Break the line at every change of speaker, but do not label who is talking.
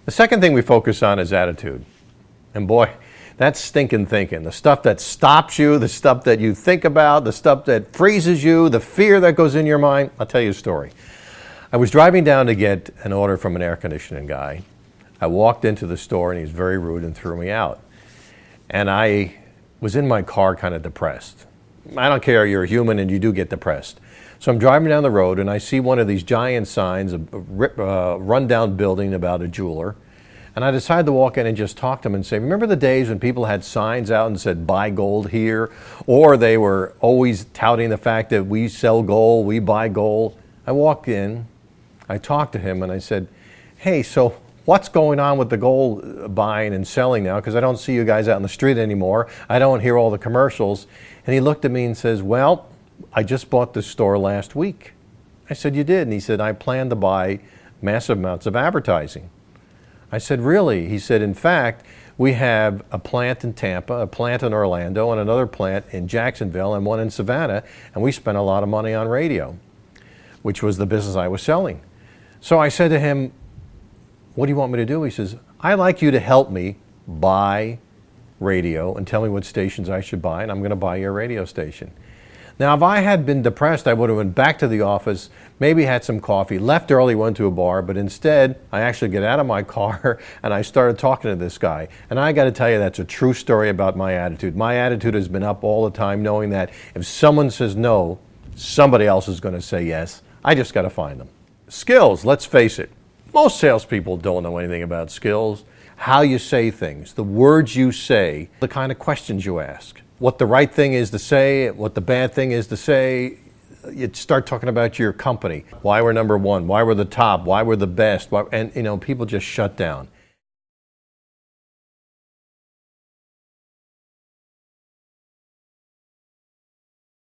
The second thing we focus on is attitude. And boy, that's stinking thinking. The stuff that stops you, the stuff that you think about, the stuff that freezes you, the fear that goes in your mind. I'll tell you a story. I was driving down to get an order from an air conditioning guy. I walked into the store and he was very rude and threw me out. And I was in my car kind of depressed. I don't care, you're a human and you do get depressed. So I'm driving down the road and I see one of these giant signs, a rundown building about a jeweler. And I decided to walk in and just talk to him and say, remember the days when people had signs out and said, buy gold here? Or they were always touting the fact that we sell gold, we buy gold. I walked in, I talked to him and I said, hey, so what's going on with the gold buying and selling now? Because I don't see you guys out in the street anymore. I don't hear all the commercials. And he looked at me and says, well, I just bought this store last week. I said, you did? And he said, I plan to buy massive amounts of advertising. I said, really? He said, in fact, we have a plant in Tampa, a plant in Orlando, and another plant in Jacksonville, and one in Savannah, and we spent a lot of money on radio, which was the business I was selling. So I said to him, what do you want me to do? He says, I'd like you to help me buy radio and tell me what stations I should buy, and I'm going to buy your radio station. Now, if I had been depressed, I would have went back to the office, maybe had some coffee, left early, went to a bar, but instead, I actually get out of my car and I started talking to this guy. And I got to tell you, that's a true story about my attitude. My attitude has been up all the time, knowing that if someone says no, somebody else is going to say yes. I just got to find them. Skills, let's face it. Most salespeople don't know anything about skills. How you say things, the words you say, the kind of questions you ask. What the right thing is to say, what the bad thing is to say. You start talking about your company. Why we're number one, why we're the top, why we're the best, and people just shut down.